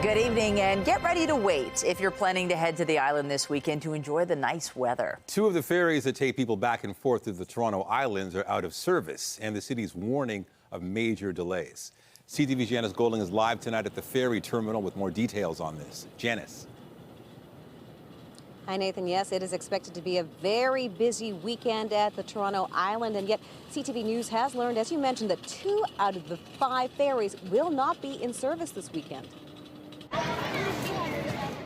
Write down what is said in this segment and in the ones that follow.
Good evening, and get ready to wait if you're planning to head to the island this weekend to enjoy the nice weather. Two of the ferries that take people back and forth to the Toronto Islands are out of service, and the city's warning of major delays. CTV's Janice Golding is live tonight at the ferry terminal with more details on this. Janice. Hi, Nathan. Yes, it is expected to be a very busy weekend at the Toronto Island, and yet CTV News has learned, as you mentioned, that 2 out of the 5 ferries will not be in service this weekend.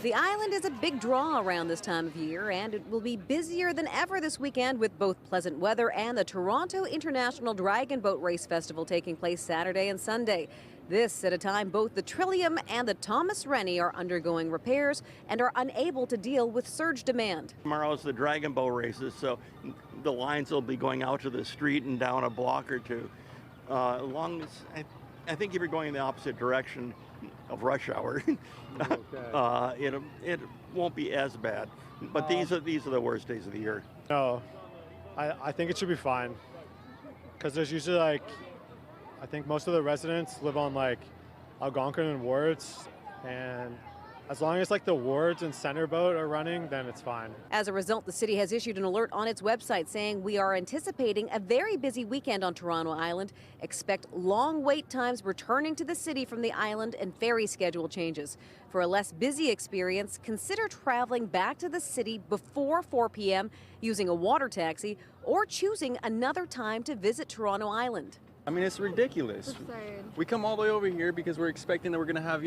The island is a big draw around this time of year, and it will be busier than ever this weekend with both pleasant weather and the Toronto International Dragon Boat Race Festival taking place Saturday and Sunday. This at a time both the Trillium and the Thomas Rennie are undergoing repairs and are unable to deal with surge demand. Tomorrow is the Dragon Boat races, so the lines will be going out to the street and down a block or two. As long as I think if you're going in the opposite direction of rush hour, it won't be as bad. But these are the worst days of the year. No, I think it should be fine, because there's usually I think most of the residents live on Algonquin wards, and as long as the wards and center boat are running, then it's fine. As a result, the city has issued an alert on its website saying we are anticipating a very busy weekend on Toronto Island. Expect long wait times returning to the city from the island and ferry schedule changes. For a less busy experience, consider traveling back to the city before 4 p.m. using a water taxi or choosing another time to visit Toronto Island. I mean, it's ridiculous. Absurd. We come all the way over here because we're expecting that we're going to have,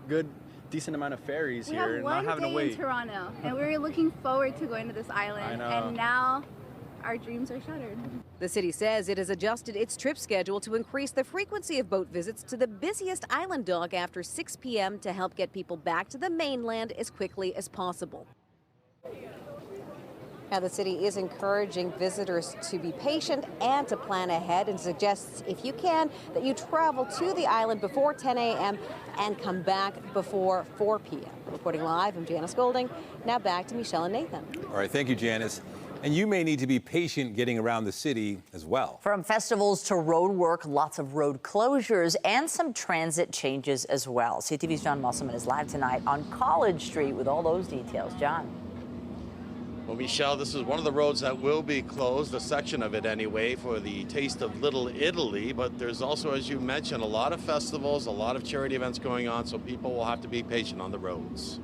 good, decent amount of ferries here and not having to wait. We have 1 day in Toronto, and we were looking forward to going to this island, I know. And now our dreams are shattered. The city says it has adjusted its trip schedule to increase the frequency of boat visits to the busiest island dock after 6 p.m. to help get people back to the mainland as quickly as possible. Now, the city is encouraging visitors to be patient and to plan ahead, and suggests, if you can, that you travel to the island before 10 a.m. and come back before 4 p.m. Reporting live, I'm Janice Golding. Now back to Michelle and Nathan. All right, thank you, Janice. And you may need to be patient getting around the city as well. From festivals to road work, lots of road closures and some transit changes as well. CTV's John Musselman is live tonight on College Street with all those details. John. Well, Michelle, this is one of the roads that will be closed, a section of it anyway, for the Taste of Little Italy. But there's also, as you mentioned, a lot of festivals, a lot of charity events going on, so people will have to be patient on the roads.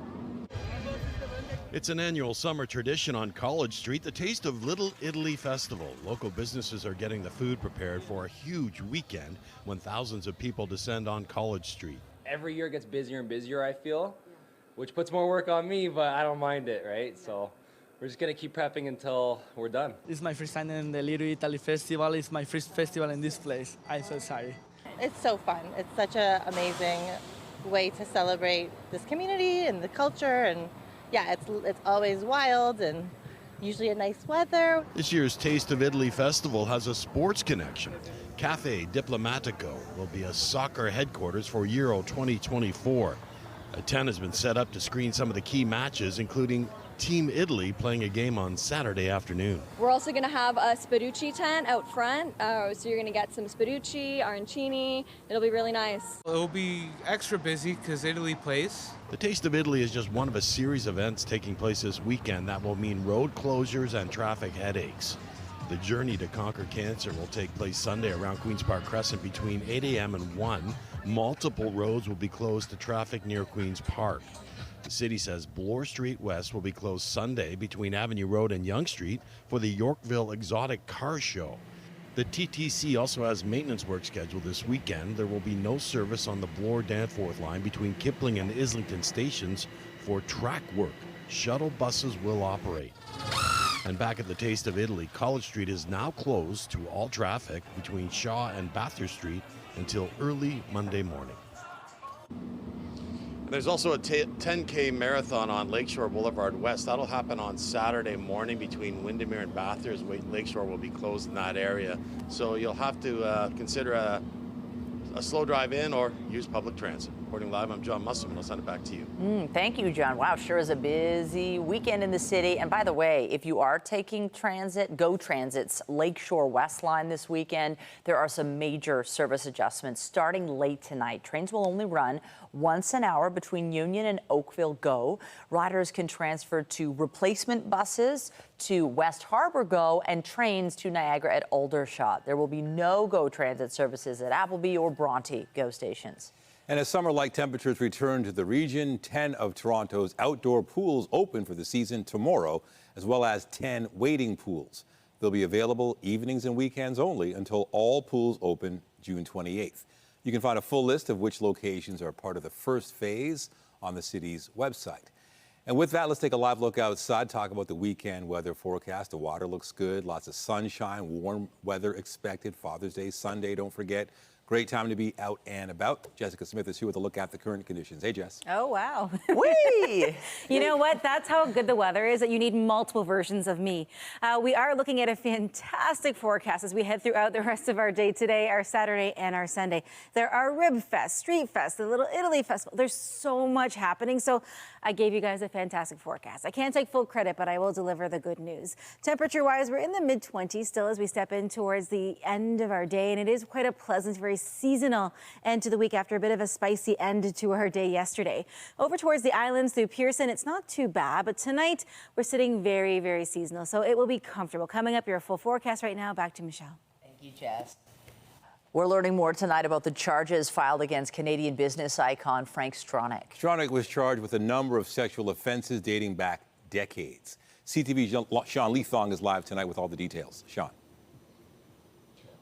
It's an annual summer tradition on College Street, the Taste of Little Italy Festival. Local businesses are getting the food prepared for a huge weekend when thousands of people descend on College Street. Every year it gets busier and busier, I feel, which puts more work on me, but I don't mind it, right? So we're just going to keep prepping until we're done. This is my first time in the Little Italy Festival. It's my first festival in this place. I'm so sorry. It's so fun. It's such an amazing way to celebrate this community and the culture. And yeah, it's always wild and usually a nice weather. This year's Taste of Italy Festival has a sports connection. Cafe Diplomatico will be a soccer headquarters for Euro 2024. A tent has been set up to screen some of the key matches, including Team Italy playing a game on Saturday afternoon. We're also going to have a Spaducci tent out front, so you're going to get some Spaducci, arancini. It'll be really nice. It'll be extra busy because Italy plays. The Taste of Italy is just one of a series of events taking place this weekend that will mean road closures and traffic headaches. The Journey to Conquer Cancer will take place Sunday around Queen's Park Crescent between 8 a.m. and 1. Multiple roads will be closed to traffic near Queen's Park. The city says Bloor Street West will be closed Sunday between Avenue Road and Yonge Street for the Yorkville Exotic Car Show. The TTC also has maintenance work scheduled this weekend. There will be no service on the Bloor-Danforth line between Kipling and Islington stations for track work. Shuttle buses will operate. And back at the Taste of Italy, College Street is now closed to all traffic between Shaw and Bathurst Street until early Monday morning. There's also a 10K marathon on Lakeshore Boulevard West. That'll happen on Saturday morning between Windermere and Bathurst. Lakeshore will be closed in that area. So you'll have to consider a slow drive in or use public transit. Reporting live, I'm John Musselman. I'll send it back to you. Thank you, John. Wow, sure is a busy weekend in the city. And by the way, if you are taking transit, Go Transit's Lakeshore West Line this weekend, there are some major service adjustments starting late tonight. Trains will only run once an hour between Union and Oakville Go. Riders can transfer to replacement buses, to West Harbor Go, and trains to Niagara at Aldershot. There will be no Go Transit services at Appleby or Bronte Go stations. And as summer-like temperatures return to the region, 10 of Toronto's outdoor pools open for the season tomorrow, as well as 10 waiting pools. They'll be available evenings and weekends only until all pools open June 28th. You can find a full list of which locations are part of the first phase on the city's website. And with that, let's take a live look outside, talk about the weekend weather forecast. The water looks good, lots of sunshine, warm weather expected. Father's Day, Sunday, don't forget. Great time to be out and about. Jessica Smith is here with a look at the current conditions. Hey, Jess. Oh, wow. Whee! You know what? That's how good the weather is, that you need multiple versions of me. We are looking at a fantastic forecast as we head throughout the rest of our day today, our Saturday and our Sunday. There are Rib Fest, Street Fest, the Little Italy Festival. There's so much happening. So I gave you guys a fantastic forecast. I can't take full credit, but I will deliver the good news. Temperature-wise, we're in the mid-20s still as we step in towards the end of our day, and it is quite a pleasant, very seasonal end to the week after a bit of a spicy end to our day yesterday. Over towards the islands through Pearson, it's not too bad, but tonight we're sitting very, very seasonal, so it will be comfortable. Coming up, your full forecast right now. Back to Michelle. Thank you, Jess. We're learning more tonight about the charges filed against Canadian business icon Frank Stronach. Stronach was charged with a number of sexual offenses dating back decades. CTV's Sean Leathong is live tonight with all the details. Sean.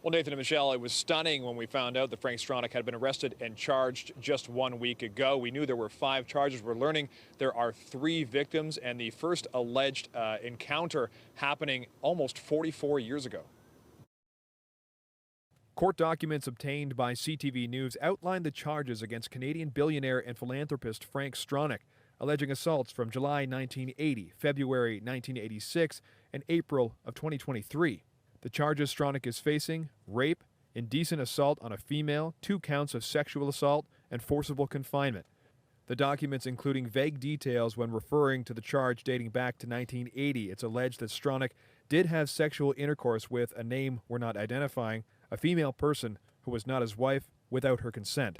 Well, Nathan and Michelle, it was stunning when we found out that Frank Stronach had been arrested and charged just 1 week ago. We knew there were 5 charges. We're learning there are 3 victims, and the first alleged encounter happening almost 44 years ago. Court documents obtained by CTV News outline the charges against Canadian billionaire and philanthropist Frank Stronach, alleging assaults from July 1980, February 1986, and April of 2023. The charges Stronach is facing: rape, indecent assault on a female, 2 counts of sexual assault, and forcible confinement. The documents including vague details when referring to the charge dating back to 1980. It's alleged that Stronach did have sexual intercourse with a name we're not identifying, a female person who was not his wife, without her consent.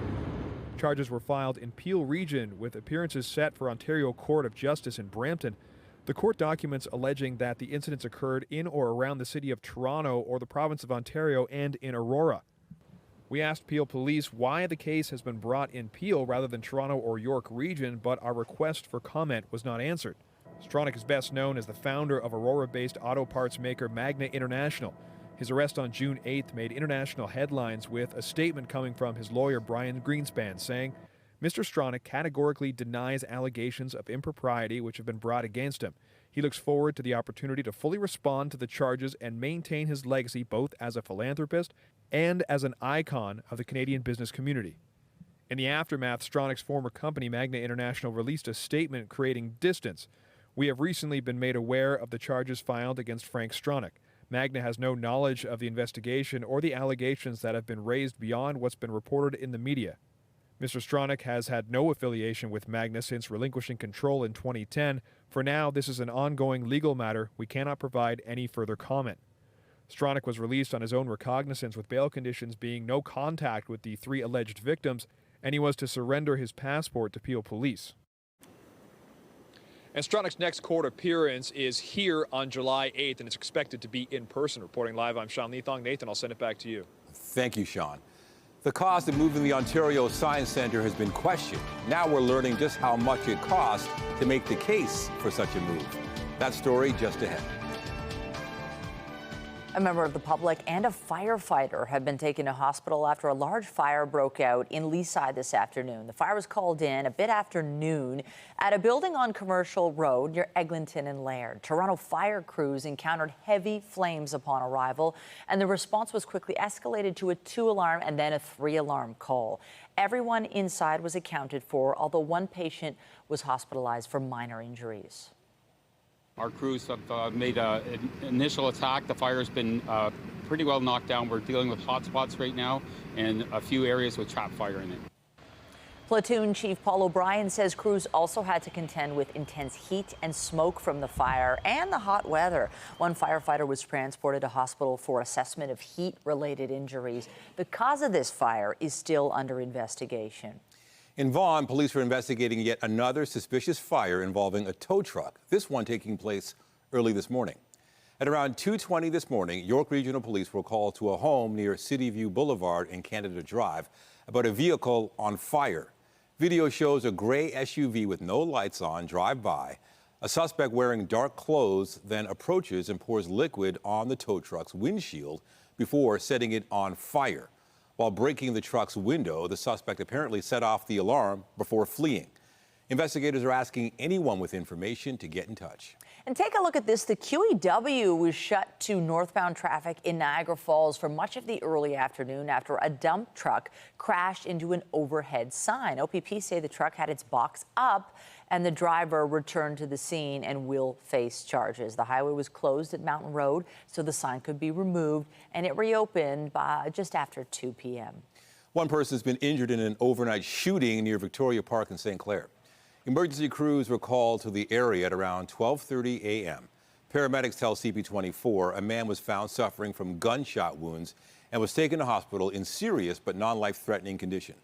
Charges were filed in Peel Region with appearances set for Ontario Court of Justice in Brampton. The court documents alleging that the incidents occurred in or around the city of Toronto or the province of Ontario and in Aurora. We asked Peel Police why the case has been brought in Peel rather than Toronto or York Region, but our request for comment was not answered. Stronach is best known as the founder of Aurora-based auto parts maker Magna International. His arrest on June 8th made international headlines with a statement coming from his lawyer Brian Greenspan saying, Mr. Stronach categorically denies allegations of impropriety which have been brought against him. He looks forward to the opportunity to fully respond to the charges and maintain his legacy both as a philanthropist and as an icon of the Canadian business community. In the aftermath, Stronach's former company, Magna International, released a statement creating distance. We have recently been made aware of the charges filed against Frank Stronach. Magna has no knowledge of the investigation or the allegations that have been raised beyond what's been reported in the media. Mr. Stronach has had no affiliation with Magna since relinquishing control in 2010. For now, this is an ongoing legal matter. We cannot provide any further comment. Stronach was released on his own recognizance, with bail conditions being no contact with the 3 alleged victims, and he was to surrender his passport to Peel Police. And Stronach's next court appearance is here on July 8th, and it's expected to be in person. Reporting live, I'm Sean Leathong. Nathan, I'll send it back to you. Thank you, Sean. The cost of moving the Ontario Science Centre has been questioned. Now we're learning just how much it costs to make the case for such a move. That story just ahead. A member of the public and a firefighter have been taken to hospital after a large fire broke out in Leaside this afternoon. The fire was called in a bit after noon at a building on Commercial Road near Eglinton and Laird. Toronto fire crews encountered heavy flames upon arrival, and the response was quickly escalated to a 2-alarm and then a 3-alarm call. Everyone inside was accounted for, although 1 patient was hospitalized for minor injuries. Our crews have made an initial attack. The fire's been pretty well knocked down. We're dealing with hot spots right now and a few areas with trap fire in it. Platoon Chief Paul O'Brien says crews also had to contend with intense heat and smoke from the fire and the hot weather. One firefighter was transported to hospital for assessment of heat-related injuries. The cause of this fire is still under investigation. In Vaughan, police are investigating yet another suspicious fire involving a tow truck, this one taking place early this morning. At around 2:20 this morning, York Regional Police were called to a home near Cityview Boulevard and Canada Drive about a vehicle on fire. Video shows a gray SUV with no lights on drive by. A suspect wearing dark clothes then approaches and pours liquid on the tow truck's windshield before setting it on fire. While breaking the truck's window, the suspect apparently set off the alarm before fleeing. Investigators are asking anyone with information to get in touch. And take a look at this. The QEW was shut to northbound traffic in Niagara Falls for much of the early afternoon after a dump truck crashed into an overhead sign. OPP say the truck had its box up and the driver returned to the scene and will face charges. The highway was closed at Mountain Road so the sign could be removed, and it reopened by just after 2 p.m. One person has been injured in an overnight shooting near Victoria Park in St. Clair. Emergency crews were called to the area at around 12:30 a.m. Paramedics tell CP24 a man was found suffering from gunshot wounds and was taken to hospital in serious but non-life-threatening condition.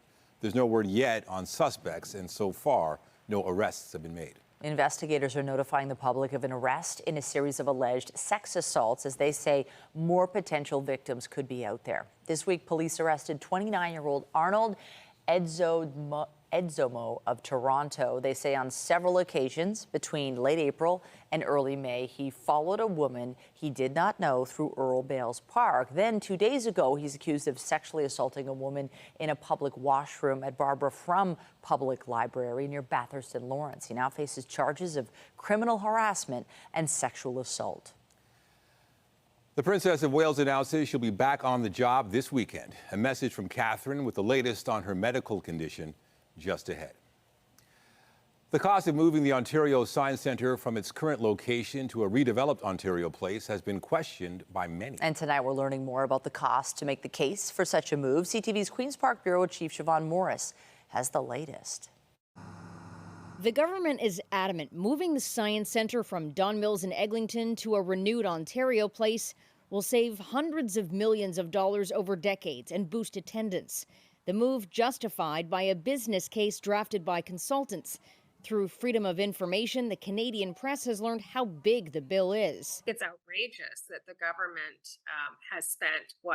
There's no word yet on suspects, and so far, no arrests have been made. Investigators are notifying the public of an arrest in a series of alleged sex assaults as they say more potential victims could be out there. This week, police arrested 29-year-old Arnold Edzomo of Toronto. They say on several occasions between late April and early May, he followed a woman he did not know through Earl Bales Park. Then 2 days ago, he's accused of sexually assaulting a woman in a public washroom at Barbara Frum Public Library near Bathurst and Lawrence. He now faces charges of criminal harassment and sexual assault. The Princess of Wales announces she'll be back on the job this weekend. A message from Catherine with the latest on her medical condition just ahead. The cost of moving the Ontario Science Centre from its current location to a redeveloped Ontario Place has been questioned by many. And tonight we're learning more about the cost to make the case for such a move. CTV's Queen's Park Bureau Chief Siobhan Morris has the latest. The government is adamant moving the Science Centre from Don Mills in Eglinton to a renewed Ontario Place will save hundreds of millions of dollars over decades and boost attendance. The move justified by a business case drafted by consultants. Through Freedom of Information, the Canadian press has learned how big the bill is. It's outrageous that the government has spent, $1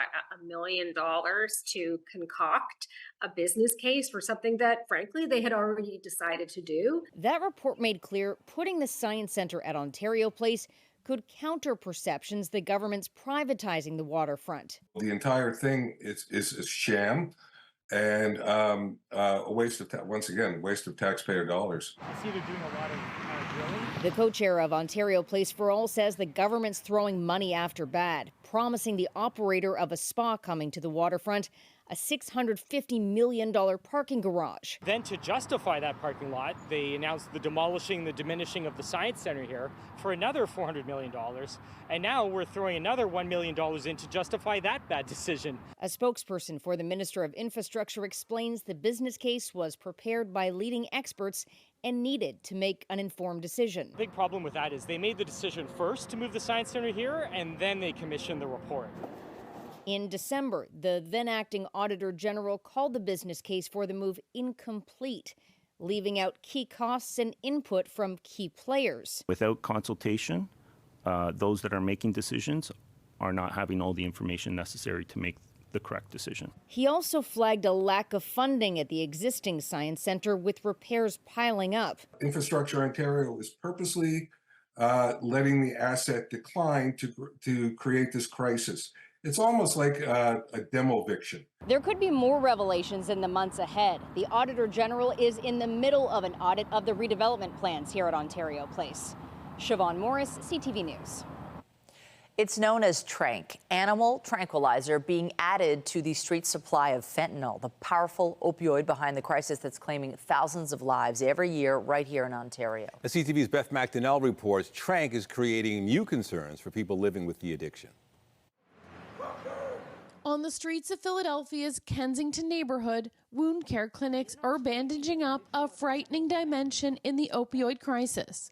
million to concoct a business case for something that, frankly, they had already decided to do. That report made clear putting the Science Centre at Ontario Place could counter perceptions the government's privatizing the waterfront. The entire thing is a sham. And a waste of, once again, waste of taxpayer dollars. I see they're doing a lot of drilling. The co-chair of Ontario Place for All says the government's throwing money after bad, promising the operator of a spa coming to the waterfront a $650 million parking garage. Then to justify that parking lot, they announced the diminishing of the Science Centre here for another $400 million. And now we're throwing another $1 million in to justify that bad decision. A spokesperson for the Minister of Infrastructure explains the business case was prepared by leading experts and needed to make an informed decision. The big problem with that is they made the decision first to move the Science Centre here, and then they commissioned the report. In December, the then acting Auditor General called the business case for the move incomplete, leaving out key costs and input from key players. Without consultation, those that are making decisions are not having all the information necessary to make the correct decision. He also flagged a lack of funding at the existing Science Centre, with repairs piling up. Infrastructure Ontario is purposely letting the asset decline to create this crisis. It's almost like a demo-viction. There could be more revelations in the months ahead. The Auditor General is in the middle of an audit of the redevelopment plans here at Ontario Place. Siobhan Morris, CTV News. It's known as Tranq, animal tranquilizer, being added to the street supply of fentanyl, the powerful opioid behind the crisis that's claiming thousands of lives every year right here in Ontario. As CTV's Beth McDonnell reports, Tranq is creating new concerns for people living with the addiction. On the streets of Philadelphia's Kensington neighborhood, wound care clinics are bandaging up a frightening dimension in the opioid crisis.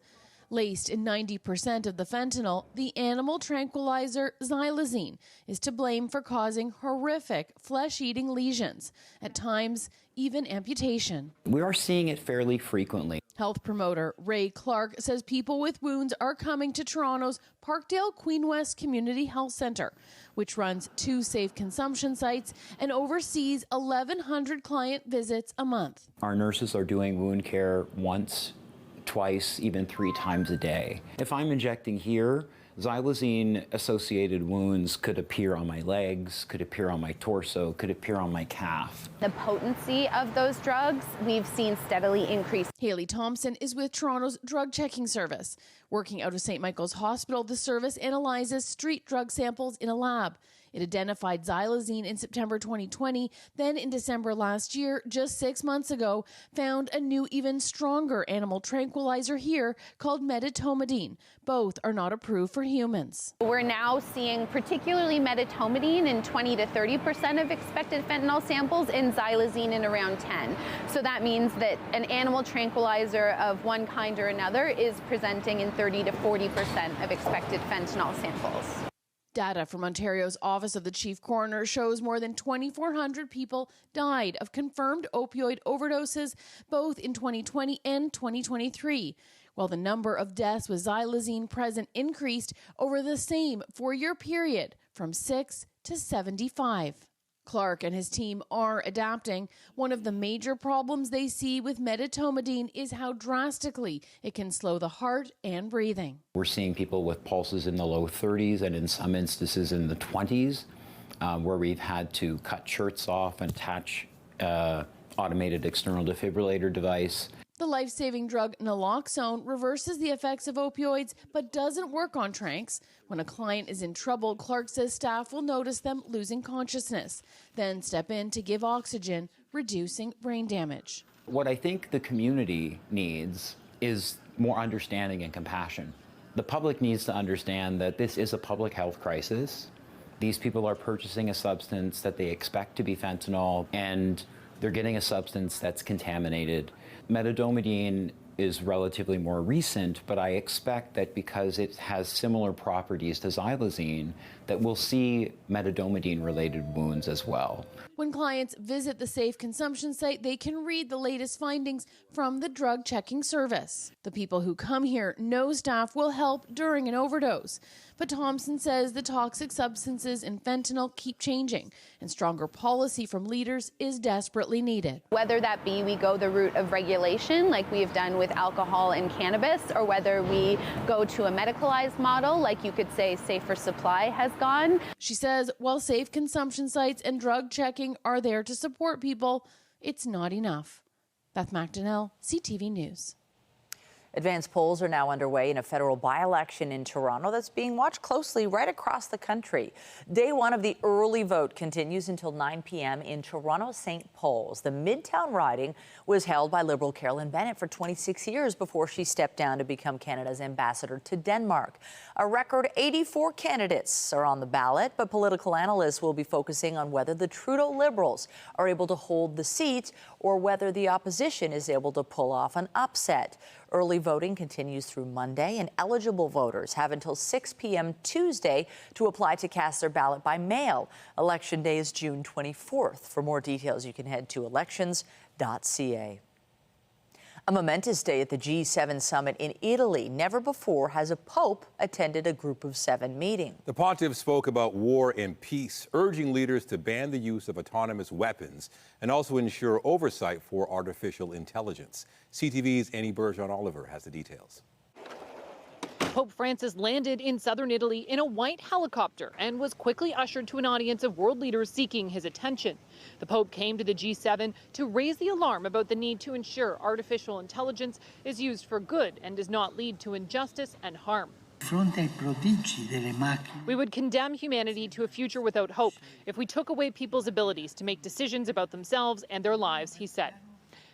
Laced in 90% of the fentanyl, the animal tranquilizer xylazine is to blame for causing horrific flesh-eating lesions, at times even amputation. We are seeing it fairly frequently. Health promoter Ray Clark says people with wounds are coming to Toronto's Parkdale Queen West Community Health Centre, which runs 2 safe consumption sites and oversees 1,100 client visits a month. Our nurses are doing wound care once, twice, even 3 times a day. If I'm injecting here, xylazine-associated wounds could appear on my legs, could appear on my torso, could appear on my calf. The potency of those drugs we've seen steadily increase. Haley Thompson is with Toronto's drug checking service. Working out of St. Michael's Hospital, the service analyzes street drug samples in a lab. It identified xylazine in September 2020, then in December last year, just 6 months ago, found a new, even stronger animal tranquilizer here called medetomidine. Both are not approved for humans. We're now seeing particularly medetomidine in 20 to 30% of expected fentanyl samples and xylazine in around 10. So that means that an animal tranquilizer of one kind or another is presenting in 30 to 40% of expected fentanyl samples. Data from Ontario's Office of the Chief Coroner shows more than 2,400 people died of confirmed opioid overdoses, both in 2020 and 2023, while the number of deaths with xylazine present increased over the same 4-year period from 6 to 75. Clark and his team are adapting. One of the major problems they see with medetomidine is how drastically it can slow the heart and breathing. We're seeing people with pulses in the low 30s and in some instances in the 20s, where we've had to cut shirts off and attach automated external defibrillator device. The life-saving drug naloxone reverses the effects of opioids but doesn't work on tranks. When a client is in trouble, Clark says staff will notice them losing consciousness, then step in to give oxygen, reducing brain damage. What I think the community needs is more understanding and compassion. The public needs to understand that this is a public health crisis. These people are purchasing a substance that they expect to be fentanyl, and they're getting a substance that's contaminated. Medetomidine is relatively more recent, but I expect that because it has similar properties to xylazine, that we'll see medetomidine-related wounds as well. When clients visit the safe consumption site, they can read the latest findings from the drug checking service. The people who come here know staff will help during an overdose. But Thompson says the toxic substances in fentanyl keep changing, and stronger policy from leaders is desperately needed. Whether that be we go the route of regulation like we have done with alcohol and cannabis, or whether we go to a medicalized model like you could say Safer Supply has gone. She says while safe consumption sites and drug checking are there to support people, it's not enough. Beth McDonnell, CTV News. Advanced polls are now underway in a federal by-election in Toronto that's being watched closely right across the country. Day one of the early vote continues until 9 p.m. in Toronto St. Paul's. The Midtown riding was held by Liberal Carolyn Bennett for 26 years before she stepped down to become Canada's ambassador to Denmark. A record 84 candidates are on the ballot, but political analysts will be focusing on whether the Trudeau Liberals are able to hold the seat or whether the opposition is able to pull off an upset. Early voting continues through Monday, and eligible voters have until 6 p.m. Tuesday to apply to cast their ballot by mail. Election Day is June 24th. For more details, you can head to elections.ca. A momentous day at the G7 summit in Italy. Never before has a pope attended a Group of 7 meeting. The pontiff spoke about war and peace, urging leaders to ban the use of autonomous weapons and also ensure oversight for artificial intelligence. CTV's Annie Bergeron-Oliver has the details. Pope Francis landed in southern Italy in a white helicopter and was quickly ushered to an audience of world leaders seeking his attention. The Pope came to the G7 to raise the alarm about the need to ensure artificial intelligence is used for good and does not lead to injustice and harm. We would condemn humanity to a future without hope if we took away people's abilities to make decisions about themselves and their lives, he said.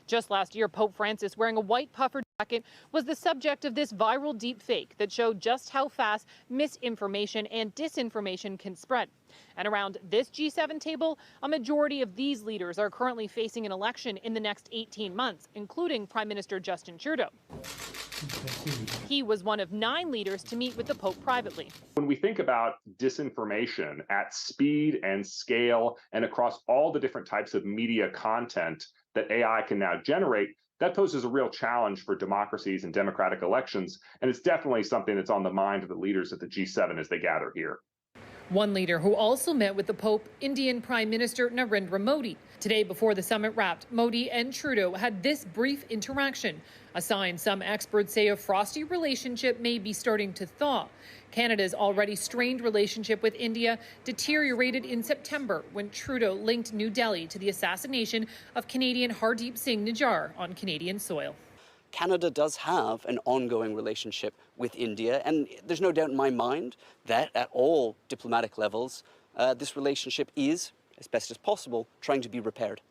Just last year, Pope Francis, wearing a white puffer jacket, was the subject of this viral deep fake that showed just how fast misinformation and disinformation can spread. And around this G7 table, a majority of these leaders are currently facing an election in the next 18 months, including Prime Minister Justin Trudeau. He was one of 9 leaders to meet with the Pope privately. When we think about disinformation at speed and scale and across all the different types of media content that AI can now generate, that poses a real challenge for democracies and democratic elections. And it's definitely something that's on the mind of the leaders at the G7 as they gather here. One leader who also met with the Pope, Indian Prime Minister Narendra Modi. Today, before the summit wrapped, Modi and Trudeau had this brief interaction, a sign some experts say a frosty relationship may be starting to thaw. Canada's already strained relationship with India deteriorated in September when Trudeau linked New Delhi to the assassination of Canadian Hardeep Singh Nijjar on Canadian soil. Canada does have an ongoing relationship with India, and there's no doubt in my mind that at all diplomatic levels, this relationship is, as best as possible, trying to be repaired.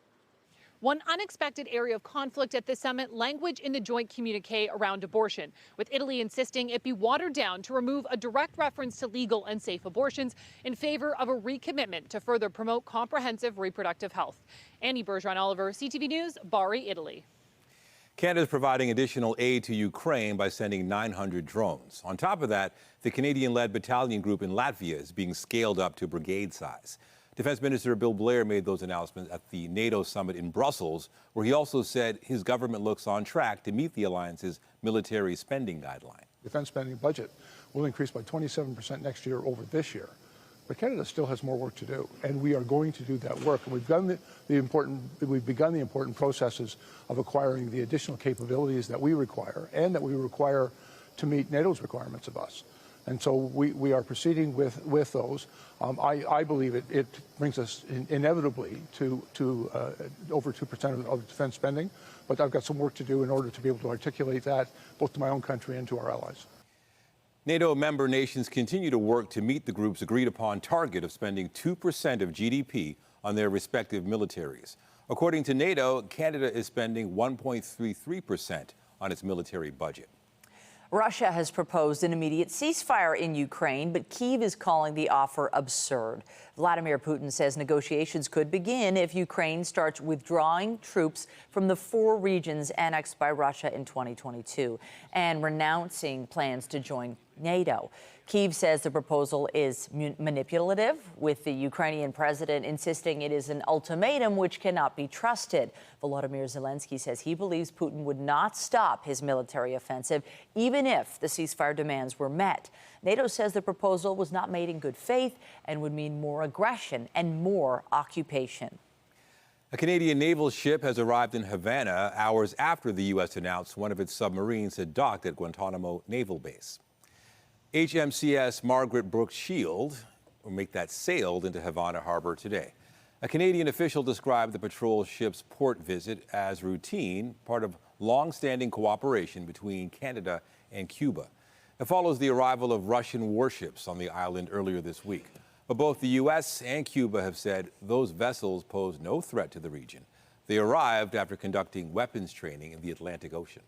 One unexpected area of conflict at the summit, language in the joint communique around abortion, with Italy insisting it be watered down to remove a direct reference to legal and safe abortions in favor of a recommitment to further promote comprehensive reproductive health. Annie Bergeron-Oliver, CTV News, Bari, Italy. Canada is providing additional aid to Ukraine by sending 900 drones. On top of that, the Canadian-led battalion group in Latvia is being scaled up to brigade size. Defense Minister Bill Blair made those announcements at the NATO summit in Brussels, where he also said his government looks on track to meet the alliance's military spending guideline. Defense spending budget will increase by 27% next year over this year. But Canada still has more work to do, and we are going to do that work. And we've begun the important processes of acquiring the additional capabilities that we require and that we require to meet NATO's requirements of us. And so we are proceeding with those. I believe it brings us inevitably to over 2% of defense spending, but I've got some work to do in order to be able to articulate that both to my own country and to our allies. NATO member nations continue to work to meet the group's agreed-upon target of spending 2% of GDP on their respective militaries. According to NATO, Canada is spending 1.33% on its military budget. Russia has proposed an immediate ceasefire in Ukraine, but Kyiv is calling the offer absurd. Vladimir Putin says negotiations could begin if Ukraine starts withdrawing troops from the 4 regions annexed by Russia in 2022 and renouncing plans to join NATO. Kyiv says the proposal is manipulative, with the Ukrainian president insisting it is an ultimatum which cannot be trusted. Volodymyr Zelensky says he believes Putin would not stop his military offensive, even if the ceasefire demands were met. NATO says the proposal was not made in good faith and would mean more aggression and more occupation. A Canadian naval ship has arrived in Havana hours after the U.S. announced one of its submarines had docked at Guantanamo Naval Base. HMCS Margaret Brooks Shield sailed into Havana Harbor today. A Canadian official described the patrol ship's port visit as routine, part of long-standing cooperation between Canada and Cuba. It follows the arrival of Russian warships on the island earlier this week. But both the U.S. and Cuba have said those vessels pose no threat to the region. They arrived after conducting weapons training in the Atlantic Ocean.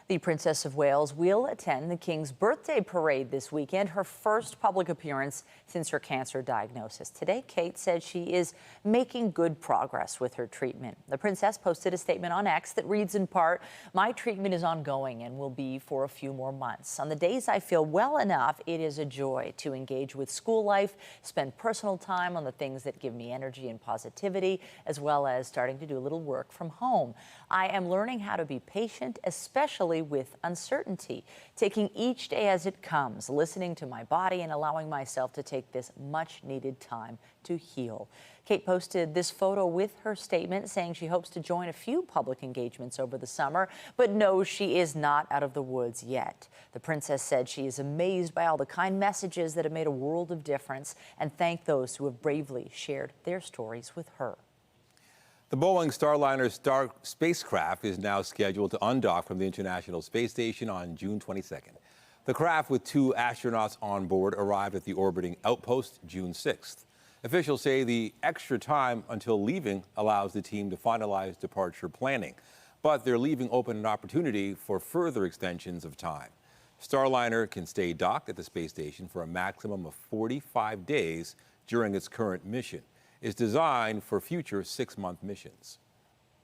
The Princess of Wales will attend the King's birthday parade this weekend, her first public appearance since her cancer diagnosis. Today, Kate said she is making good progress with her treatment. The princess posted a statement on X that reads in part, "My treatment is ongoing and will be for a few more months. On the days I feel well enough, it is a joy to engage with school life, spend personal time on the things that give me energy and positivity, as well as starting to do a little work from home. I am learning how to be patient, especially with uncertainty, taking each day as it comes, listening to my body and allowing myself to take this much needed time to heal." Kate posted this photo with her statement saying she hopes to join a few public engagements over the summer, but knows she is not out of the woods yet. The princess said she is amazed by all the kind messages that have made a world of difference and thanked those who have bravely shared their stories with her. The Boeing Starliner spacecraft is now scheduled to undock from the International Space Station on June 22nd. The craft with 2 astronauts on board arrived at the orbiting outpost June 6th. Officials say the extra time until leaving allows the team to finalize departure planning, but they're leaving open an opportunity for further extensions of time. Starliner can stay docked at the space station for a maximum of 45 days during its current mission. It's designed for future 6-month missions.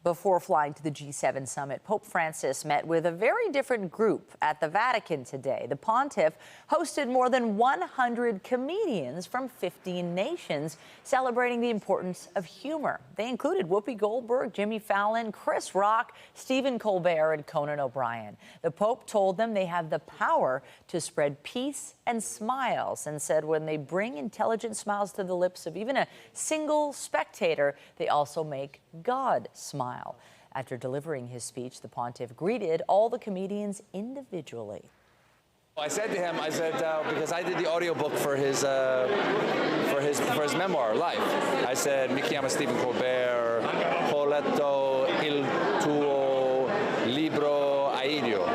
Before flying to the G7 summit, Pope Francis met with a very different group at the Vatican today. The pontiff hosted more than 100 comedians from 15 nations, celebrating the importance of humor. They included Whoopi Goldberg, Jimmy Fallon, Chris Rock, Stephen Colbert, and Conan O'Brien. The Pope told them they have the power to spread peace and smiles, and said when they bring intelligent smiles to the lips of even a single spectator, they also make God smile. After delivering his speech, the pontiff greeted all the comedians individually. I said to him, because I did the audiobook for his memoir, Life. I said, mi chiamo Stephen Colbert, ho letto il tuo libro aereo.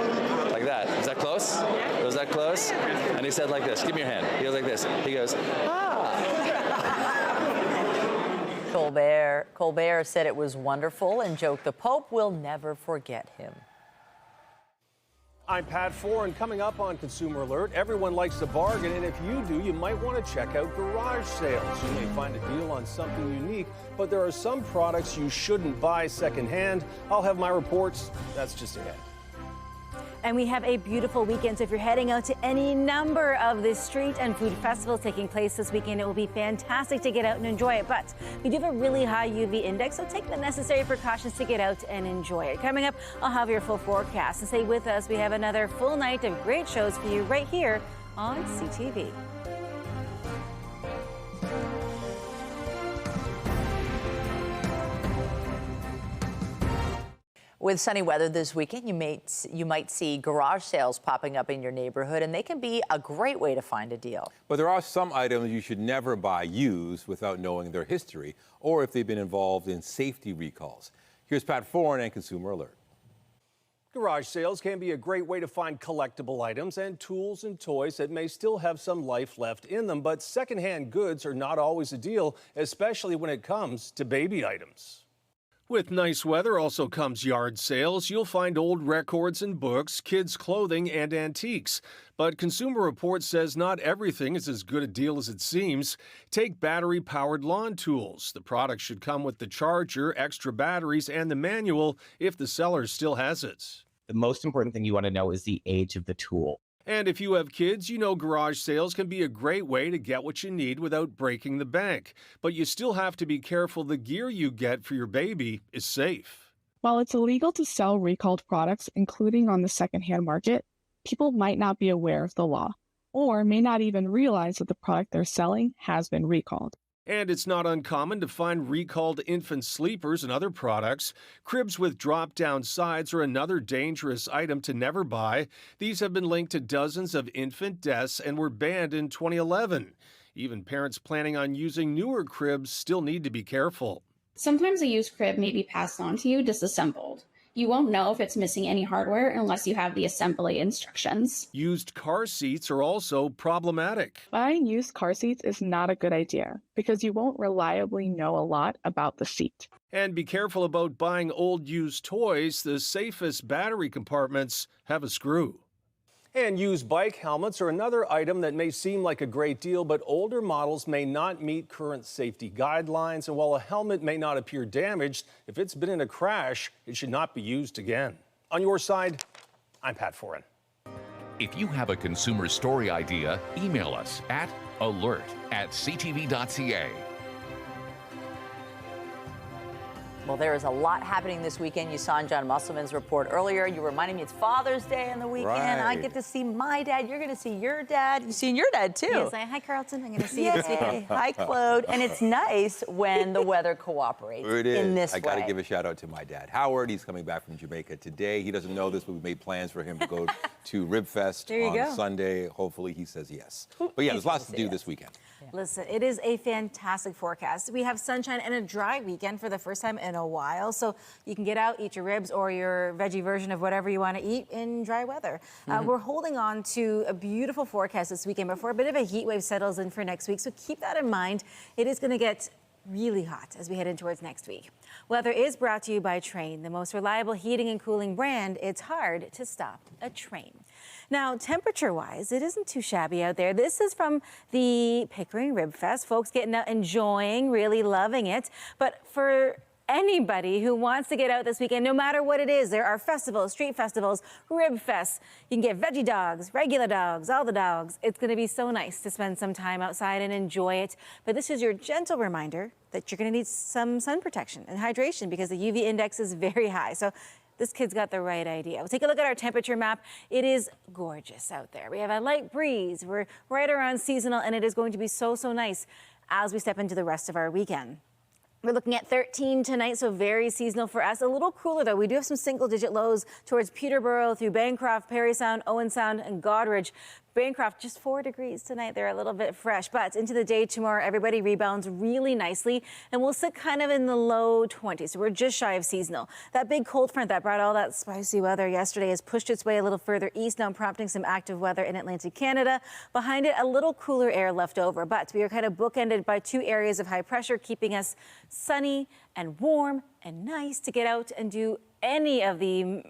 Like that. Was that close? Was that close? And he said like this, give me your hand. He goes like this. He goes, Colbert said it was wonderful and joked the Pope will never forget him. I'm Pat Foran. Coming up on Consumer Alert, everyone likes to bargain, and if you do, you might want to check out garage sales. You may find a deal on something unique, but there are some products you shouldn't buy secondhand. I'll have my reports. That's just ahead. And we have a beautiful weekend, so if you're heading out to any number of the street and food festivals taking place this weekend, it will be fantastic to get out and enjoy it. But we do have a really high UV index, so take the necessary precautions to get out and enjoy it. Coming up, I'll have your full forecast. And stay with us. We have another full night of great shows for you right here on CTV. With sunny weather this weekend, you might see garage sales popping up in your neighborhood, and they can be a great way to find a deal. But there are some items you should never buy used without knowing their history or if they've been involved in safety recalls. Here's Pat Foran and Consumer Alert. Garage sales can be a great way to find collectible items and tools and toys that may still have some life left in them, but secondhand goods are not always a deal, especially when it comes to baby items. With nice weather also comes yard sales. You'll find old records and books, kids' clothing, and antiques. But Consumer Reports says not everything is as good a deal as it seems. Take battery-powered lawn tools. The product should come with the charger, extra batteries, and the manual if the seller still has it. The most important thing you want to know is the age of the tool. And if you have kids, you know garage sales can be a great way to get what you need without breaking the bank. But you still have to be careful the gear you get for your baby is safe. While it's illegal to sell recalled products, including on the secondhand market, people might not be aware of the law or may not even realize that the product they're selling has been recalled. And it's not uncommon to find recalled infant sleepers and other products. Cribs with drop-down sides are another dangerous item to never buy. These have been linked to dozens of infant deaths and were banned in 2011. Even parents planning on using newer cribs still need to be careful. Sometimes a used crib may be passed on to you disassembled. You won't know if it's missing any hardware unless you have the assembly instructions. Used car seats are also problematic. Buying used car seats is not a good idea because you won't reliably know a lot about the seat. And be careful about buying old used toys. The safest battery compartments have a screw. And used bike helmets are another item that may seem like a great deal, but older models may not meet current safety guidelines. And while a helmet may not appear damaged, if it's been in a crash, it should not be used again. On your side, I'm Pat Foran. If you have a consumer story idea, email us at alert@ctv.ca. Well, there is a lot happening this weekend. You saw in John Musselman's report earlier. You reminded me it's Father's Day on the weekend. Right. I get to see my dad. You're going to see your dad. You're seeing your dad, too. Yes, hi, Carlton. I'm going to see you this weekend. Hi, Claude. And it's nice when the weather cooperates It is. in this I got to way. give a shout out to my dad, Howard. He's coming back from Jamaica today. He doesn't know this, but we made plans for him to go to Rib Fest on Sunday. Hopefully he says yes. But yeah, there's lots to do this weekend. Listen, it is a fantastic forecast. We have sunshine and a dry weekend for the first time in a while. So you can get out, eat your ribs or your veggie version of whatever you want to eat in dry weather. We're holding on to a beautiful forecast this weekend before a bit of a heat wave settles in for next week. So keep that in mind. It is going to get really hot as we head in towards next week. Weather is brought to you by Train, the most reliable heating and cooling brand. It's hard to stop a train. Now, temperature-wise, it isn't too shabby out there. This is from the Pickering Rib Fest. Folks getting out, enjoying, really loving it. But for anybody who wants to get out this weekend, no matter what it is, there are festivals, street festivals, rib fests. You can get veggie dogs, regular dogs, all the dogs. It's going to be so nice to spend some time outside and enjoy it. But this is your gentle reminder that you're going to need some sun protection and hydration because the UV index is very high. So this kid's got the right idea. We'll take a look at our temperature map. It is gorgeous out there. We have a light breeze. We're right around seasonal, and it is going to be so nice as we step into the rest of our weekend. We're looking at 13 tonight, so very seasonal for us. A little cooler, though. We do have some single-digit lows towards Peterborough, through Bancroft, Parry Sound, Owen Sound, and Goderich. Bancroft, just 4 degrees tonight. They're a little bit fresh, but into the day tomorrow, everybody rebounds really nicely, and we'll sit kind of in the low 20s, so we're just shy of seasonal. That big cold front that brought all that spicy weather yesterday has pushed its way a little further east, now prompting some active weather in Atlantic Canada. Behind it, a little cooler air left over, but we are kind of bookended by 2 areas of high pressure, keeping us sunny and warm and nice to get out and do any of the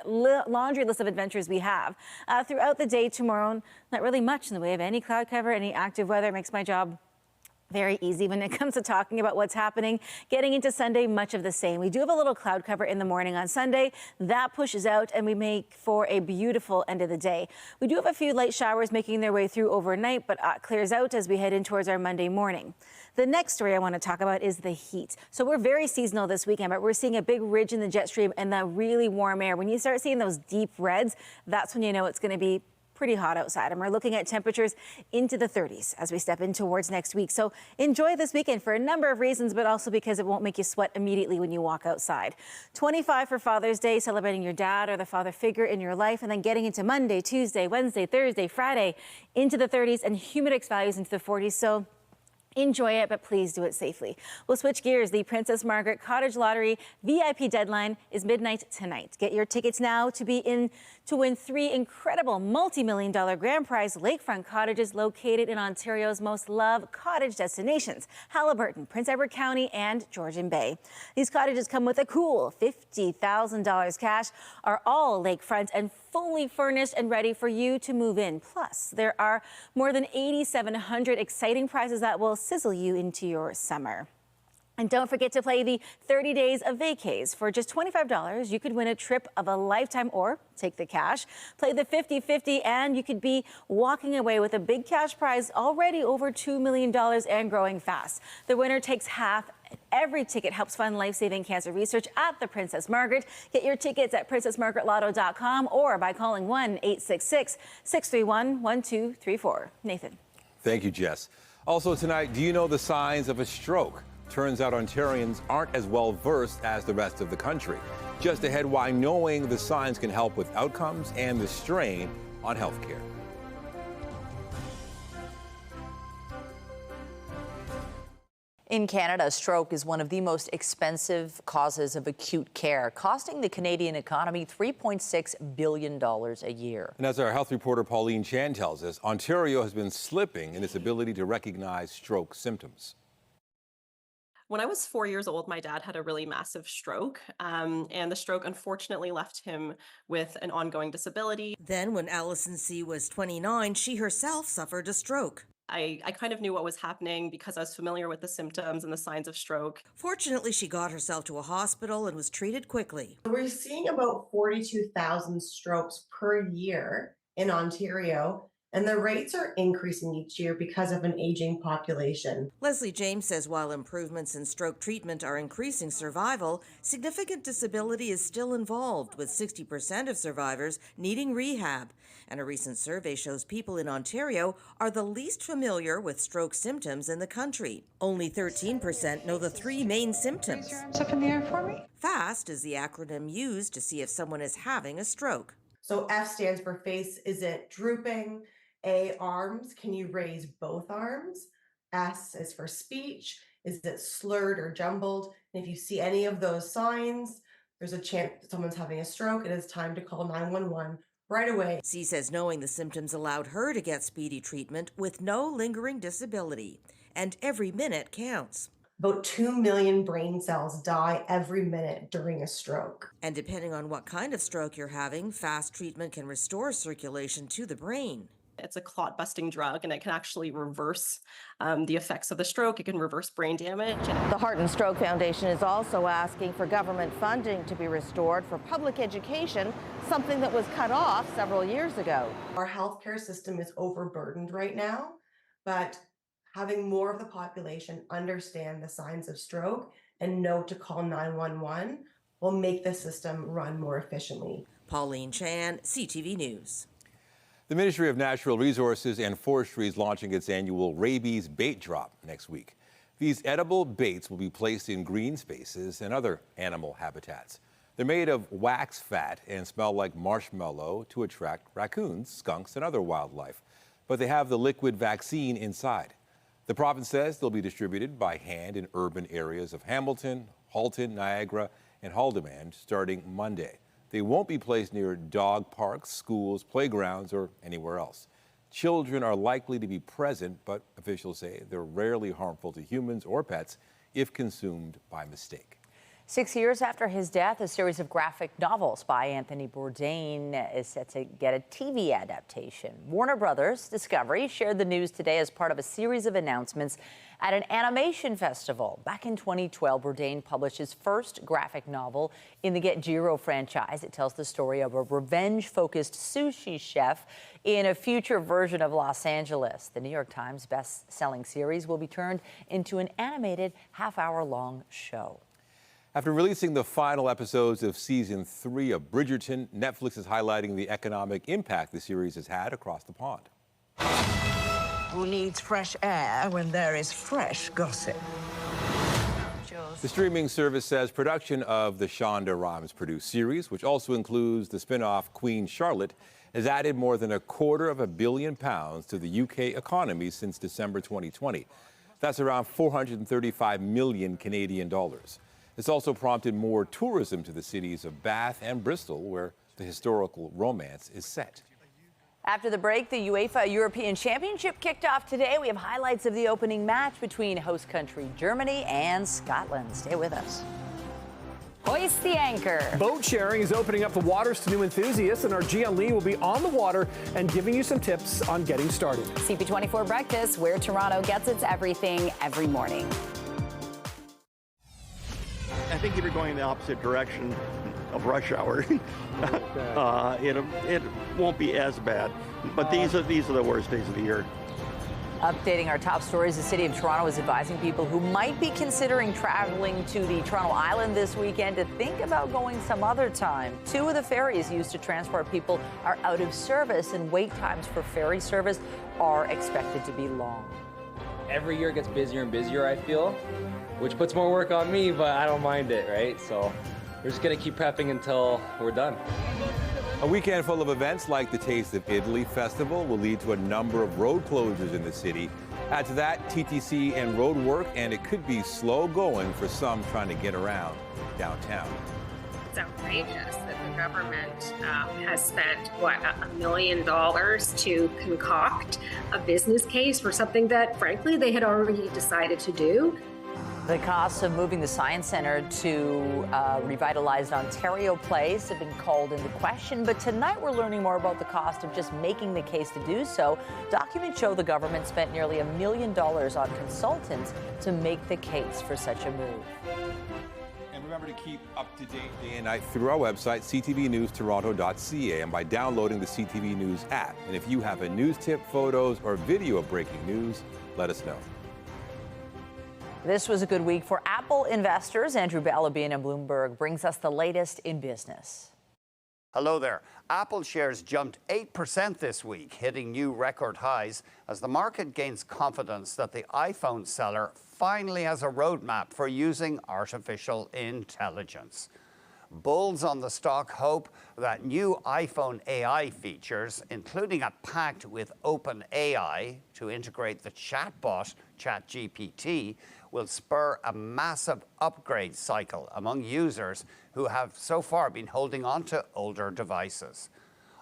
laundry list of adventures we have. Throughout the day tomorrow, not really much in the way of any cloud cover, any active weather. It makes my job very easy when it comes to talking about what's happening. Getting into Sunday, much of the same. We do have a little cloud cover in the morning on Sunday. That pushes out and we make for a beautiful end of the day. We do have a few light showers making their way through overnight, but clears out as we head in towards our Monday morning. The next story I want to talk about is the heat. So we're very seasonal this weekend, but we're seeing a big ridge in the jet stream and that really warm air. When you start seeing those deep reds, that's when you know it's going to be pretty hot outside. And we're looking at temperatures into the 30s as we step in towards next week. So enjoy this weekend for a number of reasons, but also because it won't make you sweat immediately when you walk outside. 25 for Father's Day, celebrating your dad or the father figure in your life, and then getting into Monday, Tuesday, Wednesday, Thursday, Friday, into the 30s and humidex values into the 40s. So enjoy it, but please do it safely. We'll switch gears. The Princess Margaret Cottage Lottery VIP deadline is midnight tonight. Get your tickets now to win 3 incredible multi-million-dollar grand prize lakefront cottages located in Ontario's most loved cottage destinations, Haliburton, Prince Edward County, and Georgian Bay. These cottages come with a cool $50,000 cash, are all lakefront and fully furnished and ready for you to move in. Plus, there are more than 8,700 exciting prizes that will sizzle you into your summer. And don't forget to play the 30 Days of Vacays. For just $25, you could win a trip of a lifetime or take the cash. Play the 50-50 and you could be walking away with a big cash prize already over $2 million and growing fast. The winner takes half. Every ticket helps fund life-saving cancer research at the Princess Margaret. Get your tickets at princessmargaretlotto.com or by calling 1-866-631-1234. Nathan. Thank you, Jess. Also tonight, do you know the signs of a stroke? Turns out Ontarians aren't as well versed as the rest of the country. Just ahead, why knowing the signs can help with outcomes and the strain on healthcare. In Canada, stroke is one of the most expensive causes of acute care, costing the Canadian economy $3.6 billion a year. And as our health reporter Pauline Chan tells us, Ontario has been slipping in its ability to recognize stroke symptoms. When I was 4 years old, my dad had a really massive stroke, and the stroke unfortunately left him with an ongoing disability. Then when Allison C. was 29, she herself suffered a stroke. I kind of knew what was happening because I was familiar with the symptoms and the signs of stroke. Fortunately, she got herself to a hospital and was treated quickly. We're seeing about 42,000 strokes per year in Ontario, and the rates are increasing each year because of an aging population. Leslie James says while improvements in stroke treatment are increasing survival, significant disability is still involved, with 60% of survivors needing rehab. And a recent survey shows people in Ontario are the least familiar with stroke symptoms in the country. Only 13% know the 3 main symptoms. Raise your arms up in the air for me. FAST is the acronym used to see if someone is having a stroke. So F stands for face. Is it drooping? A, arms. Can you raise both arms? S is for speech. Is it slurred or jumbled? And if you see any of those signs, there's a chance that someone's having a stroke. It is time to call 911 right away. C says knowing the symptoms allowed her to get speedy treatment with no lingering disability. And every minute counts. About 2 million brain cells die every minute during a stroke. And depending on what kind of stroke you're having, fast treatment can restore circulation to the brain. It's a clot-busting drug, and it can actually reverse the effects of the stroke. It can reverse brain damage. The Heart and Stroke Foundation is also asking for government funding to be restored for public education, something that was cut off several years ago. Our healthcare system is overburdened right now, but having more of the population understand the signs of stroke and know to call 911 will make the system run more efficiently. Pauline Chan, CTV News. The Ministry of Natural Resources and Forestry is launching its annual Rabies bait drop next week. These edible baits will be placed in green spaces and other animal habitats. They're made of wax fat and smell like marshmallow to attract raccoons, skunks, and other wildlife. But they have the liquid vaccine inside. The province says they'll be distributed by hand in urban areas of Hamilton, Halton, Niagara, and Haldimand starting Monday. They won't be placed near dog parks, schools, playgrounds, or anywhere else. Children are likely to be present, but officials say they're rarely harmful to humans or pets if consumed by mistake. 6 years after his death, a series of graphic novels by Anthony Bourdain is set to get a TV adaptation. Warner Brothers Discovery shared the news today as part of a series of announcements at an animation festival. Back in 2012, Bourdain published his first graphic novel in the Get Jiro franchise. It tells the story of a revenge-focused sushi chef in a future version of Los Angeles. The New York Times best-selling series will be turned into an animated half-hour-long show. After releasing the final episodes of Season 3 of Bridgerton, Netflix is highlighting the economic impact the series has had across the pond. Who needs fresh air when there is fresh gossip? The streaming service says production of the Shonda Rhimes-produced series, which also includes the spin-off Queen Charlotte, has added more than £250 million to the UK economy since December 2020. That's around 435 million Canadian dollars. It's also prompted more tourism to the cities of Bath and Bristol, where the historical romance is set. After the break, the UEFA European Championship kicked off today. We have highlights of the opening match between host country Germany and Scotland. Stay with us. Hoist the anchor. Boat sharing is opening up the waters to new enthusiasts, and our Gia Lee will be on the water and giving you some tips on getting started. CP24 Breakfast, where Toronto gets its everything every morning. I think if you're going in the opposite direction of rush hour, it won't be as bad. But these are the worst days of the year. Updating our top stories, the City of Toronto is advising people who might be considering traveling to the Toronto Island this weekend to think about going some other time. 2 of the ferries used to transport people are out of service, and wait times for ferry service are expected to be long. Every year it gets busier and busier, I feel, which puts more work on me, but I don't mind it, right? So we're just gonna keep prepping until we're done. A weekend full of events like the Taste of Italy Festival will lead to a number of road closures in the city. Add to that TTC and road work, and it could be slow going for some trying to get around downtown. It's outrageous that the government has spent, $1 million to concoct a business case for something that, frankly, they had already decided to do. The costs of moving the Science Centre to revitalized Ontario Place have been called into question, but tonight we're learning more about the cost of just making the case to do so. Documents show the government spent nearly $1 million on consultants to make the case for such a move. And remember to keep up to date day and night through our website, ctvnewstoronto.ca, and by downloading the CTV News app. And if you have a news tip, photos, or video of breaking news, let us know. This was a good week for Apple investors. Andrew Balabian of Bloomberg brings us the latest in business. Hello there. Apple shares jumped 8% this week, hitting new record highs as the market gains confidence that the iPhone seller finally has a roadmap for using artificial intelligence. Bulls on the stock hope that new iPhone AI features, including a pact with OpenAI to integrate the chatbot ChatGPT, will spur a massive upgrade cycle among users who have so far been holding on to older devices.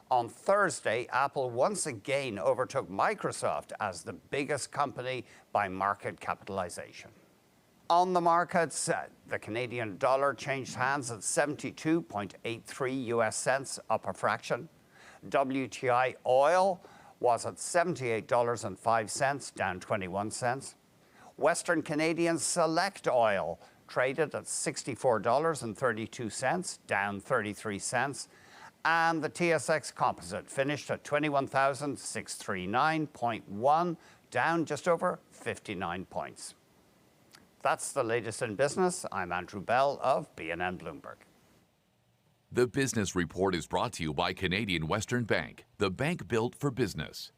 On Thursday, Apple once again overtook Microsoft as the biggest company by market capitalization. On the markets, the Canadian dollar changed hands at 72.83 US cents, up a fraction. WTI oil was at $78.05, down 21 cents. Western Canadian Select oil traded at $64.32, down 33 cents. And the TSX Composite finished at 21,639.1, down just over 59 points. That's the latest in business. I'm Andrew Bell of BNN Bloomberg. The Business Report is brought to you by Canadian Western Bank, the bank built for business.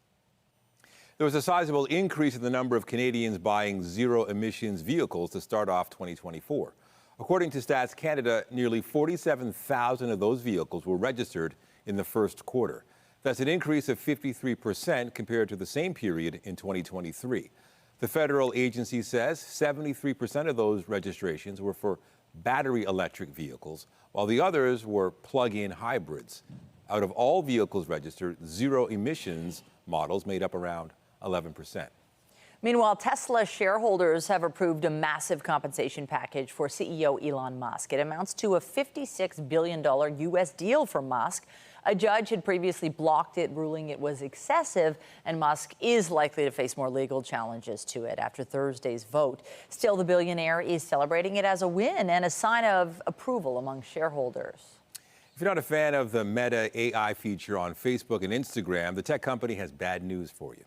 There was a sizable increase in the number of Canadians buying zero-emissions vehicles to start off 2024. According to Stats Canada, nearly 47,000 of those vehicles were registered in the first quarter. That's an increase of 53% compared to the same period in 2023. The federal agency says 73% of those registrations were for battery electric vehicles, while the others were plug-in hybrids. Out of all vehicles registered, zero-emissions models made up around 11%. Meanwhile, Tesla shareholders have approved a massive compensation package for CEO Elon Musk. It amounts to a $56 billion U.S. deal for Musk. A judge had previously blocked it, ruling it was excessive, and Musk is likely to face more legal challenges to it after Thursday's vote. Still, the billionaire is celebrating it as a win and a sign of approval among shareholders. If you're not a fan of the Meta AI feature on Facebook and Instagram, the tech company has bad news for you.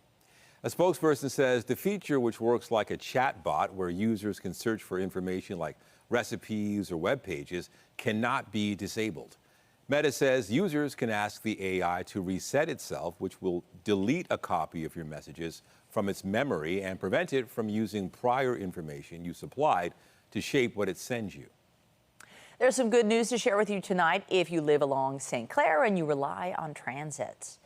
A spokesperson says the feature, which works like a chatbot where users can search for information like recipes or web pages, cannot be disabled. Meta says users can ask the AI to reset itself, which will delete a copy of your messages from its memory and prevent it from using prior information you supplied to shape what it sends you. There's some good news to share with you tonight if you live along St. Clair and you rely on transit.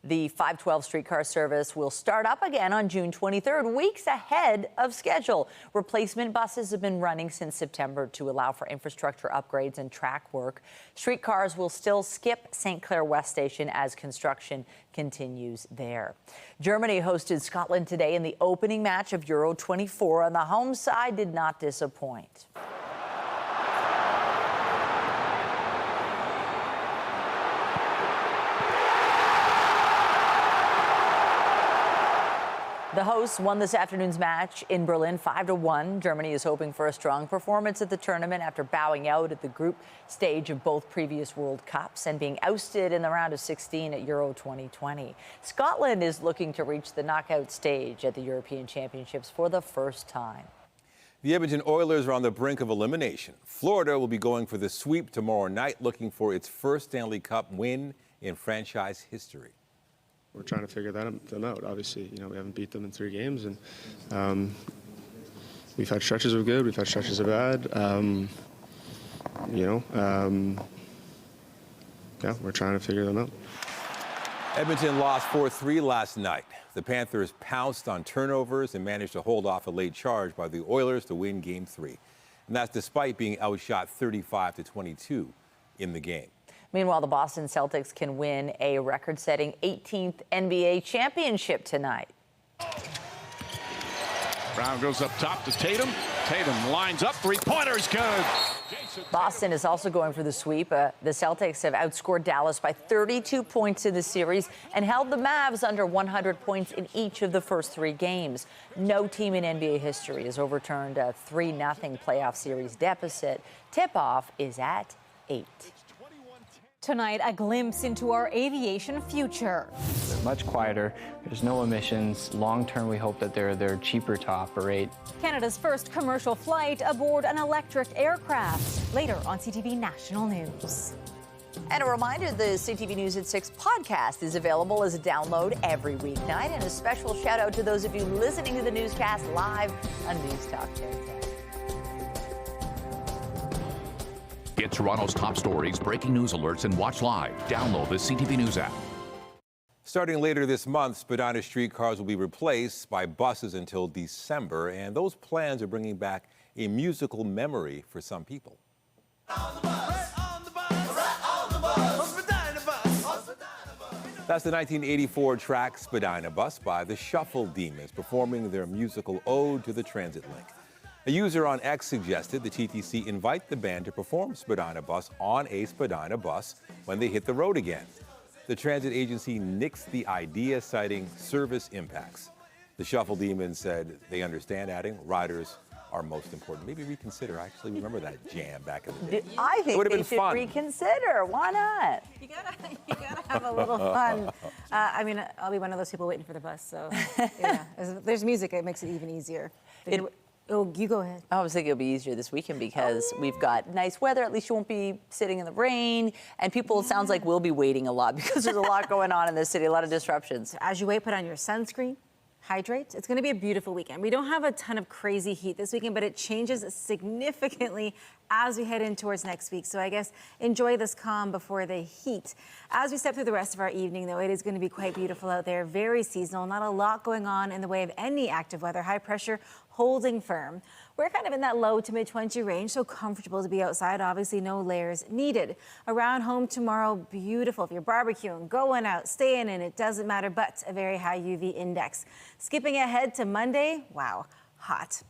The 512 streetcar service will start up again on June 23rd, weeks ahead of schedule. Replacement buses have been running since September to allow for infrastructure upgrades and track work. Streetcars will still skip St. Clair West Station as construction continues there. Germany hosted Scotland today in the opening match of Euro 24, and the home side did not disappoint. The hosts won this afternoon's match in Berlin 5-1. Germany is hoping for a strong performance at the tournament after bowing out at the group stage of both previous World Cups and being ousted in the round of 16 at Euro 2020. Scotland is looking to reach the knockout stage at the European Championships for the first time. The Edmonton Oilers are on the brink of elimination. Florida will be going for the sweep tomorrow night, looking for its first Stanley Cup win in franchise history. We're trying to figure them out. Obviously, we haven't beat them in 3 games, and we've had stretches of good, we've had stretches of bad. Yeah, we're trying to figure them out. Edmonton lost 4-3 last night. The Panthers pounced on turnovers and managed to hold off a late charge by the Oilers to win Game 3. And that's despite being outshot 35-22 in the game. Meanwhile, the Boston Celtics can win a record-setting 18th NBA championship tonight. Brown goes up top to Tatum. Tatum lines up, three-pointer's good. Boston is also going for the sweep. The Celtics have outscored Dallas by 32 points in the series and held the Mavs under 100 points in each of the first 3 games. No team in NBA history has overturned a 3-0 playoff series deficit. Tip-off is at 8. Tonight, a glimpse into our aviation future. They're much quieter. There's no emissions. Long term, we hope that they're cheaper to operate. Canada's first commercial flight aboard an electric aircraft. Later on CTV National News. And a reminder, the CTV News at 6 podcast is available as a download every weeknight. And a special shout out to those of you listening to the newscast live on News Talk 1010. Get Toronto's top stories, breaking news alerts, and watch live. Download the CTV News app. Starting later this month, Spadina streetcars will be replaced by buses until December, and those plans are bringing back a musical memory for some people. That's the 1984 track Spadina Bus by the Shuffle Demons, performing their musical ode to the transit link. A user on X suggested the TTC invite the band to perform Spadina Bus on a Spadina bus when they hit the road again. The transit agency nixed the idea, citing service impacts. The Shuffle Demons said they understand, adding riders are most important. Maybe reconsider. I actually remember that jam back in the day. I think they should fun. Reconsider. Why not? You gotta have a little fun. I mean, I'll be one of those people waiting for the bus. So yeah, there's music. It makes it even easier. Oh, you go ahead. I was thinking it'll be easier this weekend because we've got nice weather. At least you won't be sitting in the rain. And people, it sounds like, will be waiting a lot because there's a lot going on in this city, a lot of disruptions. As you wait, put on your sunscreen. Hydrate. It's going to be a beautiful weekend. We don't have a ton of crazy heat this weekend, but it changes significantly as we head in towards next week. So I guess enjoy this calm before the heat. As we step through the rest of our evening, though, it is going to be quite beautiful out there. Very seasonal. Not a lot going on in the way of any active weather. High pressure holding firm. We're kind of in that low to mid 20 range, so comfortable to be outside. Obviously, no layers needed. Around home tomorrow, beautiful. If you're barbecuing, going out, staying in, it doesn't matter, but a very high UV index. Skipping ahead to Monday, wow, hot.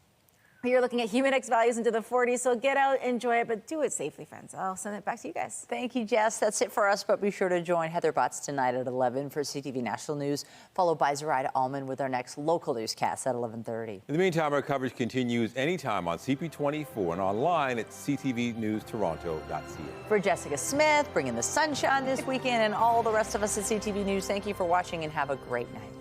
You're looking at humidex values into the 40s, so get out, enjoy it, but do it safely, friends. I'll send it back to you guys. Thank you, Jess. That's it for us, but be sure to join Heather Butts tonight at 11 for CTV National News, followed by Zoraida Allman with our next local newscast at 11:30. In the meantime, our coverage continues anytime on CP24 and online at ctvnewstoronto.ca. For Jessica Smith, bringing the sunshine this weekend, and all the rest of us at CTV News, thank you for watching and have a great night.